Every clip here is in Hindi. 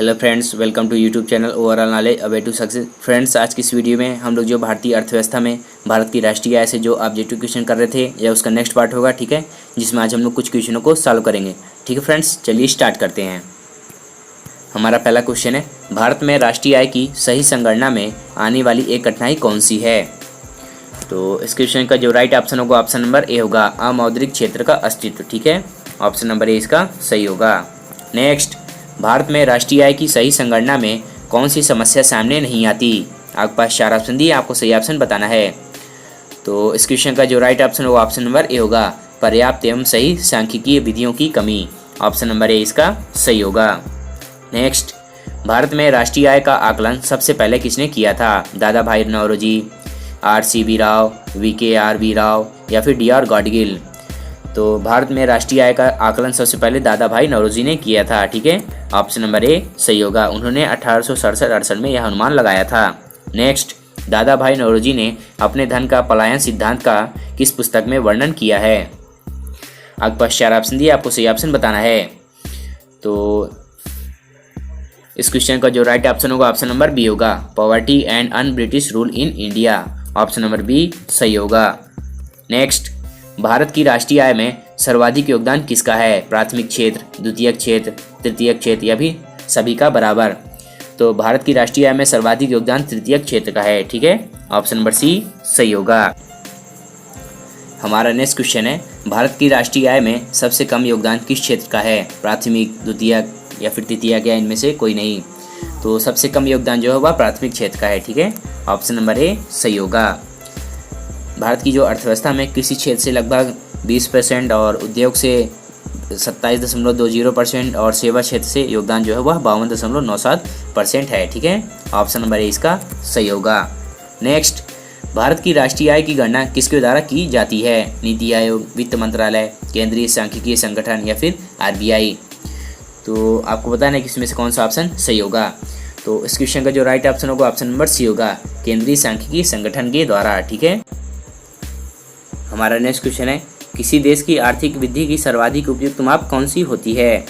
Hello friends, welcome to YouTube channel overall knowledge a way to success. Friends, आज की इस वीडियो में हम लोग जो भारतीय अर्थव्यवस्था में भारत की राष्ट्रीय आय से जो ऑब्जेक्टिव क्वेश्चन कर रहे थे या उसका नेक्स्ट पार्ट होगा, ठीक है, जिसमें आज हम लोग कुछ क्वेश्चनों को सॉल्व करेंगे। ठीक है फ्रेंड्स, चलिए स्टार्ट करते हैं। हमारा पहला क्वेश्चन है, भारत में राष्ट्रीय आय की सही संगणना में आने वाली एक कठिनाई कौन सी है। तो इस क्वेश्चन का जो राइट ऑप्शन होगा, ऑप्शन नंबर ए होगा, अमौद्रिक क्षेत्र का अस्तित्व। ठीक है, ऑप्शन नंबर ए इसका सही होगा। नेक्स्ट, भारत में राष्ट्रीय आय की सही संगणना में कौन सी समस्या सामने नहीं आती। आपके पास 4 ऑप्शन दिए, आपको सही ऑप्शन बताना है। तो इस क्वेश्चन का जो राइट ऑप्शन होगा, ऑप्शन नंबर ए होगा, पर्याप्त एवं सही सांख्यिकीय विधियों की कमी। ऑप्शन नंबर ए इसका सही होगा। नेक्स्ट, भारत में राष्ट्रीय आय का आकलन सबसे पहले किसने किया था। दादा भाई नौरोजी, RCB राव, VKRB राव या फिर DR गॉडगिल। तो भारत में राष्ट्रीय आय का आकलन सबसे पहले दादा भाई नौरोजी ने किया था। ठीक है, ऑप्शन नंबर ए सही होगा। उन्होंने 1867-68 में यह अनुमान लगाया था। नेक्स्ट, दादा भाई नौरोजी ने अपने धन का पलायन सिद्धांत का किस पुस्तक में वर्णन किया है। आपके पास 4 ऑप्शन दिए, आपको सही ऑप्शन बताना है। तो इस क्वेश्चन का जो राइट ऑप्शन होगा, ऑप्शन नंबर बी होगा, poverty and un British rule in India. Option number B सही होगा। नेक्स्ट, भारत की राष्ट्रीय आय में सर्वाधिक योगदान किसका है। प्राथमिक क्षेत्र, द्वितीयक क्षेत्र, तृतीयक क्षेत्र या भी सभी का बराबर। तो भारत की राष्ट्रीय आय में सर्वाधिक योगदान तृतीयक क्षेत्र का है। ठीक है, ऑप्शन नंबर सी सही होगा। हमारा नेक्स्ट क्वेश्चन है, भारत की राष्ट्रीय आय में सबसे कम योगदान किस क्षेत्र का है। प्राथमिक, द्वितीयक या फिर तृतीयक या इनमें से कोई नहीं। तो सबसे कम योगदान जो है वह प्राथमिक क्षेत्र का है। ठीक है, ऑप्शन नंबर ए सही होगा। भारत की जो अर्थव्यवस्था में कृषि क्षेत्र से लगभग 20% और उद्योग से 27.20% और सेवा क्षेत्र से योगदान जो है वह 52.97% है। ठीक है, ऑप्शन नंबर ए इसका सही होगा। नेक्स्ट, भारत की राष्ट्रीय आय की गणना किसके द्वारा की जाती है। नीति आयोग, वित्त मंत्रालय, केंद्रीय सांख्यिकीय संगठन या फिर RBI। तो आपको बताना है कि इसमें से कौन सा ऑप्शन सही होगा। तो इस क्वेश्चन का जो राइट ऑप्शन होगा, ऑप्शन नंबर सी होगा, केंद्रीय सांख्यिकीय संगठन के द्वारा। ठीक है, हमारा नेक्स्ट क्वेश्चन है, किसी देश की आर्थिक वृद्धि की सर्वाधिक उपयुक्त माप कौन सी होती है।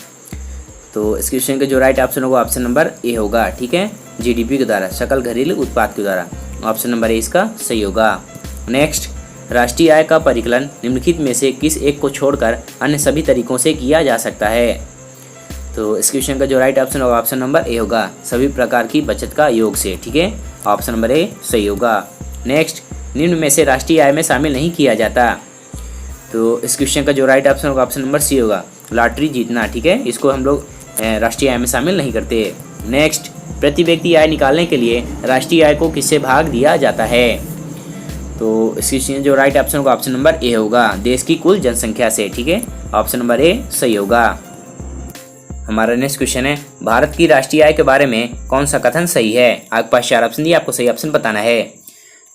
तो इस क्वेश्चन का जो राइट ऑप्शन होगा, ऑप्शन नंबर ए होगा। ठीक है, GDP के द्वारा, सकल घरेलू उत्पाद के द्वारा। ऑप्शन नंबर ए इसका सही होगा। नेक्स्ट, राष्ट्रीय आय का परिकलन निम्नलिखित में से किस एक को छोड़कर अन्य सभी तरीकों से किया जा सकता है। तो इस क्वेश्चन का जो राइट ऑप्शन होगा, ऑप्शन नंबर ए होगा, सभी प्रकार की बचत का योग से। ठीक है, ऑप्शन नंबर ए सही होगा। नेक्स्ट, निम्न में से राष्ट्रीय आय में शामिल नहीं किया जाता। तो इस क्वेश्चन का जो राइट ऑप्शन होगा, ऑप्शन नंबर सी होगा, लॉटरी जीतना। ठीक है, इसको हम लोग राष्ट्रीय आय में शामिल नहीं करते। नेक्स्ट, प्रति व्यक्ति आय निकालने के लिए राष्ट्रीय आय को किससे भाग दिया जाता है। तो इस क्वेश्चन जो राइट ऑप्शन होगा, ऑप्शन नंबर ए होगा, देश की कुल जनसंख्या से। ठीक है, ऑप्शन नंबर ए सही होगा। हमारा नेक्स्ट क्वेश्चन है, भारत की राष्ट्रीय आय के बारे में कौन सा कथन सही है। आपके पास 4 ऑप्शन दिए, आपको सही ऑप्शन बताना है।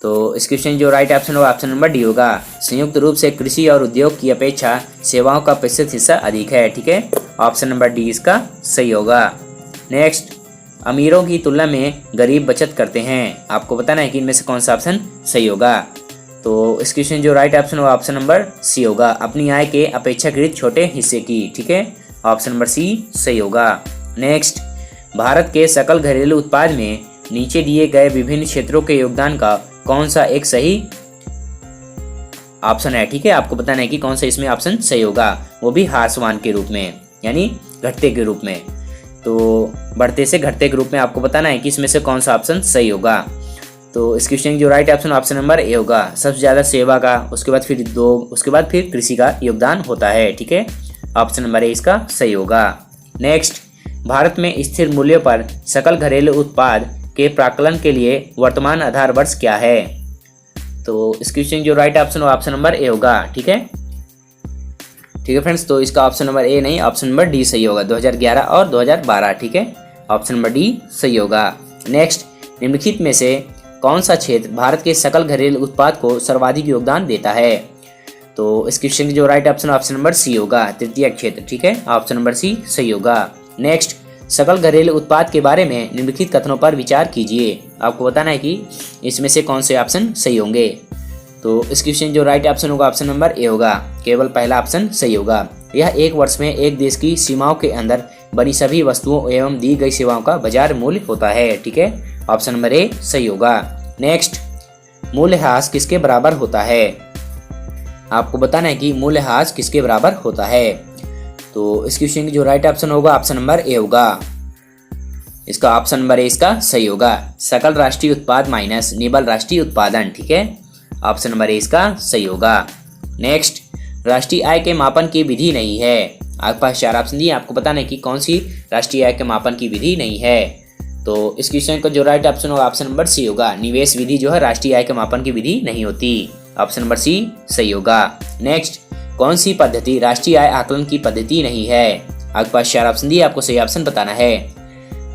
तो इस क्वेश्चन जो राइट ऑप्शन होगा, ऑप्शन नंबर डी होगा, संयुक्त रूप से कृषि और उद्योग की अपेक्षा सेवाओं का प्रतिशत हिस्सा अधिक है। ठीक है, ऑप्शन नंबर डी इसका सही होगा। नेक्स्ट, अमीरों की तुलना में गरीब बचत करते हैं। आपको बताना है कि इनमें से कौन सा ऑप्शन सही होगा। तो इस क्वेश्चन जो राइट ऑप्शन होगा, ऑप्शन नंबर सी होगा, अपनी आय के अपेक्षाकृत छोटे हिस्से की। ठीक है, ऑप्शन नंबर सी सही होगा। नेक्स्ट, भारत के सकल घरेलू उत्पाद में नीचे दिए गए विभिन्न क्षेत्रों के योगदान का कौन सा एक सही ऑप्शन है। ठीक है, आपको बताना है कि कौन सा इसमें ऑप्शन सही होगा, वो भी ह्रासमान के रूप में, यानी घटते के रूप में। तो बढ़ते से घटते के रूप में आपको बताना है कि इसमें से कौन सा ऑप्शन सही होगा। तो इस क्वेश्चन जो right option, option number A होगा, सबसे ज़्यादा सेवा का, उसके बाद फिर उद्योग, उसके बाद फिर कृषि का योगदान होता है। ठीक है, ऑप्शन नंबर ए इसका सही होगा। नेक्स्ट, भारत में स्थिर मूल्य पर सकल घरेलू उत्पाद के प्राकलन के लिए वर्तमान आधार वर्ष क्या है। तो इस क्वेश्चन जो राइट ऑप्शन हो, ऑप्शन नंबर ए होगा। ठीक है फ्रेंड्स, तो इसका ऑप्शन नंबर ए नहीं, ऑप्शन नंबर डी सही होगा, 2011 और 2012। ठीक है, ऑप्शन नंबर डी सही होगा। नेक्स्ट, निम्नलिखित में से कौन सा क्षेत्र भारत के सकल घरेलू उत्पाद को सर्वाधिक योगदान देता है। तो इस क्वेश्चन की जो right option, option number C होगा, तृतीयक क्षेत्र। ठीक है, ऑप्शन नंबर सी सही होगा। नेक्स्ट, सकल घरेलू उत्पाद के बारे में निम्नलिखित कथनों पर विचार कीजिए। आपको बताना है कि इसमें से कौन से ऑप्शन सही होंगे। तो इस क्वेश्चन जो राइट ऑप्शन होगा ऑप्शन नंबर ए होगा, केवल पहला ऑप्शन सही होगा। यह एक वर्ष में एक देश की सीमाओं के अंदर बनी सभी वस्तुओं एवं दी गई सेवाओं का बाजार मूल्य होता है। ठीक है, ऑप्शन नंबर ए सही होगा। नेक्स्ट, मूल्यह्रास किसके बराबर होता है? आपको बताना है कि मूल्यह्रास किसके बराबर होता है। तो इस क्वेश्चन की जो राइट ऑप्शन होगा ऑप्शन नंबर ए होगा। इसका ऑप्शन नंबर ए इसका सही होगा, सकल राष्ट्रीय उत्पाद माइनस निबल राष्ट्रीय उत्पादन। ठीक है, ऑप्शन नंबर ए इसका सही होगा। नेक्स्ट, राष्ट्रीय आय के मापन की विधि नहीं है। आपके पास 4 ऑप्शन दिए, आपको बताना है कि कौन सी राष्ट्रीय आय के मापन की विधि नहीं है। तो इस क्वेश्चन का जो राइट ऑप्शन होगा ऑप्शन नंबर सी होगा, निवेश विधि जो है राष्ट्रीय आय के मापन की विधि नहीं होती। ऑप्शन नंबर सी सही होगा। नेक्स्ट, कौन सी पद्धति राष्ट्रीय आय आकलन की पद्धति नहीं है? आपके पास 4 ऑप्शन दिए, आपको सही ऑप्शन बताना है।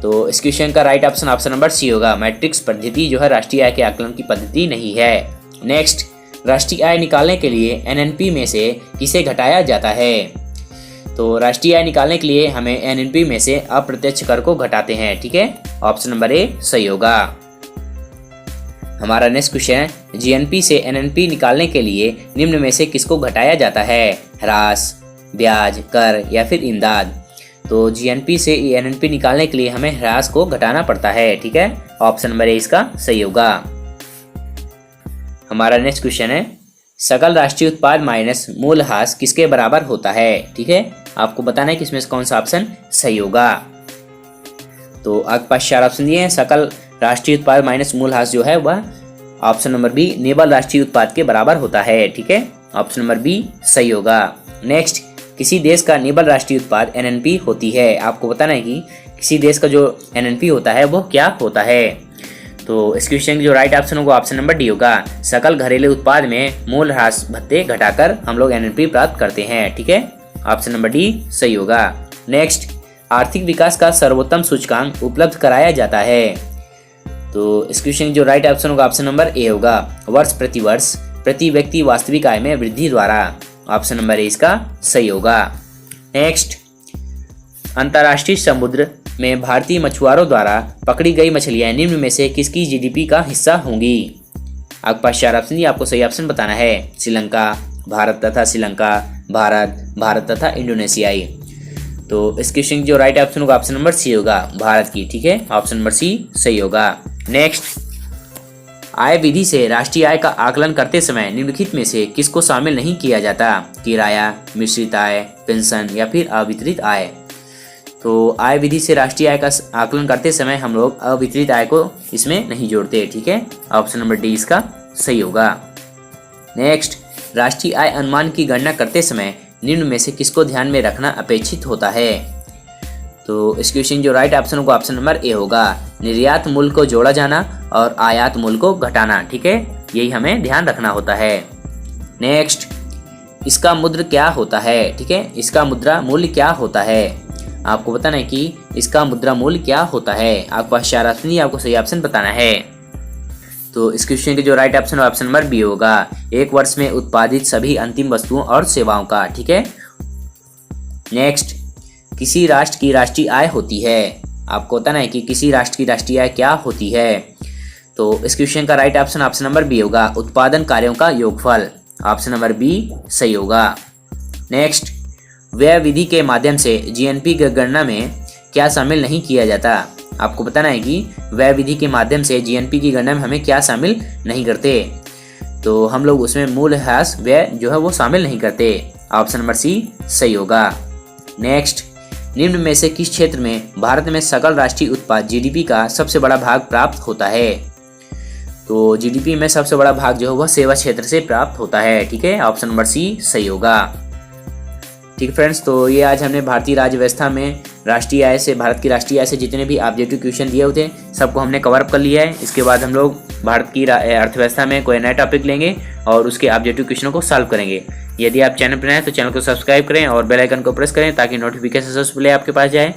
तो इस क्वेश्चन का right option option number C होगा, मैट्रिक्स पद्धति जो है राष्ट्रीय आय के आकलन की पद्धति नहीं है। नेक्स्ट, राष्ट्रीय आय निकालने के लिए एनएनपी में से किसे घटाया जाता है? तो राष्ट्रीय आय निकालने के लिए हमें एनएनपी में से अप्रत्यक्ष कर को घटाते हैं। ठीक है, ऑप्शन नंबर ए सही होगा। हमारा नेक्स्ट क्वेश्चन है, जीएनपी से एनएनपी निकालने के लिए निम्न में से किसको घटाया जाता है? ह्रास, ब्याज, कर या फिर इमदाद। तो जीएनपी से एनएनपी निकालने के लिए हमें ह्रास को घटाना पड़ता है। ठीक है, ऑप्शन नंबर ए इसका सही होगा। हमारा नेक्स्ट क्वेश्चन है, सकल राष्ट्रीय उत्पाद माइनस मूल्यह्रास किसके बराबर होता है? ठीक है, आपको बताना है कि इसमें से कौन सा ऑप्शन सही होगा। तो आपके पास 4 ऑप्शन दिए हैं, सकल राष्ट्रीय उत्पाद माइनस मूल्यह्रास जो है वह ऑप्शन नंबर बी निबल राष्ट्रीय उत्पाद के बराबर होता है। ठीक है, ऑप्शन नंबर बी सही होगा। नेक्स्ट, किसी देश का निबल राष्ट्रीय उत्पाद एनएनपी होती है। आपको बताना है कि किसी देश का जो एनएनपी होता है वो क्या होता है। तो इस क्वेश्चन की जो राइट ऑप्शन होगा ऑप्शन नंबर डी होगा, सकल घरेलू उत्पाद में मूल्यह्रास भत्ते घटाकर हम लोग एनएनपी प्राप्त करते हैं। ठीक है, ऑप्शन नंबर डी सही होगा। नेक्स्ट, आर्थिक विकास का सर्वोत्तम सूचकांक उपलब्ध कराया जाता है। तो इस क्वेश्चन की जो राइट ऑप्शन होगा ऑप्शन नंबर ए होगा, वर्ष प्रति व्यक्ति वास्तविक आय में वृद्धि द्वारा। ऑप्शन नंबर ए इसका सही होगा। नेक्स्ट, अंतर्राष्ट्रीय समुद्र में भारतीय मछुआरों द्वारा पकड़ी गई मछलियां निम्न में से किसकी जीडीपी का हिस्सा होंगी? आपके पास 4 ऑप्शन दिए, आपको सही ऑप्शन बताना है। श्रीलंका, भारत तथा श्रीलंका, भारत तथा इंडोनेशियाई। तो इस क्वेश्चन की जो राइट ऑप्शन होगा ऑप्शन नंबर सी होगा, भारत की। ठीक है, ऑप्शन नंबर सी सही होगा। नेक्स्ट, आय विधि से राष्ट्रीय आय का आकलन करते समय निम्नलिखित में से किसको शामिल नहीं किया जाता? किराया, मिश्रित आय, पेंशन या फिर अवितरित आय। तो आय विधि से राष्ट्रीय आय का आकलन करते समय हम लोग अवितरित आय को इसमें नहीं जोड़ते। ठीक है, ऑप्शन नंबर डी इसका सही होगा। नेक्स्ट, राष्ट्रीय आय अनुमान की गणना करते समय निम्न में से किसको ध्यान में रखना अपेक्षित होता है? तो इस क्वेश्चन जो राइट ऑप्शन होगा ऑप्शन नंबर ए होगा, निर्यात मूल्य को जोड़ा जाना और आयात मूल्य को घटाना। ठीक है, यही हमें ध्यान रखना होता है। नेक्स्ट, इसका मुद्रा क्या होता है? ठीक है, इसका मुद्रा मूल्य क्या होता है? आपको बताना है कि इसका मुद्रा मूल्य क्या होता है। आपके पास 4 ऑप्शन, आपको सही ऑप्शन बताना है। तो इस क्वेश्चन के जो राइट ऑप्शन है ऑप्शन नंबर बी होगा, एक वर्ष में उत्पादित सभी अंतिम वस्तुओं और सेवाओं का। ठीक है। नेक्स्ट, किसी राष्ट्र की राष्ट्रीय आय होती है। आपको बताना है कि किसी राष्ट्र की राष्ट्रीय आय क्या होती है। तो इस क्वेश्चन का right option option number B होगा, उत्पादन कार्यों का योगफल। ऑप्शन नंबर बी सही होगा। नेक्स्ट, व्यय विधि के माध्यम से जीएनपी की गणना में क्या शामिल नहीं किया जाता। आपको बताना है कि व्यय विधि के माध्यम से जीएनपी की गणना में हमें क्या शामिल नहीं करते। तो हम लोग उसमें मूल्यह्रास व्यय जो है वो शामिल नहीं करते। ऑप्शन नंबर सी सही होगा। नेक्स्ट, निम्न में से किस क्षेत्र में भारत में सकल राष्ट्रीय उत्पाद जीडीपी का सबसे बड़ा भाग प्राप्त होता है। तो जीडीपी में सबसे बड़ा भाग जो है वह सेवा क्षेत्र से प्राप्त होता है। ठीक है, ऑप्शन नंबर सी सही होगा। ठीक फ्रेंड्स, तो ये आज हमने भारतीय राज्य व्यवस्था में राष्ट्रीय आय से, भारत की राष्ट्रीय आय से जितने भी ऑब्जेक्टिव क्वेश्चन दिए हुए थे सबको हमने कवर अप कर लिया है। इसके बाद हम लोग भारत की अर्थव्यवस्था में कोई नया टॉपिक लेंगे और उसके ऑब्जेक्टिव क्वेश्चनों को सॉल्व करेंगे। यदि आप चैनल पर नए हैं तो चैनल को सब्सक्राइब करें और बेल आइकन को प्रेस करें ताकि नोटिफिकेशन सबसे पहले आपके पास जाए,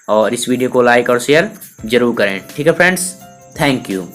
और इस वीडियो को लाइक और शेयर जरूर करें। ठीक है फ्रेंड्स, थैंक यू।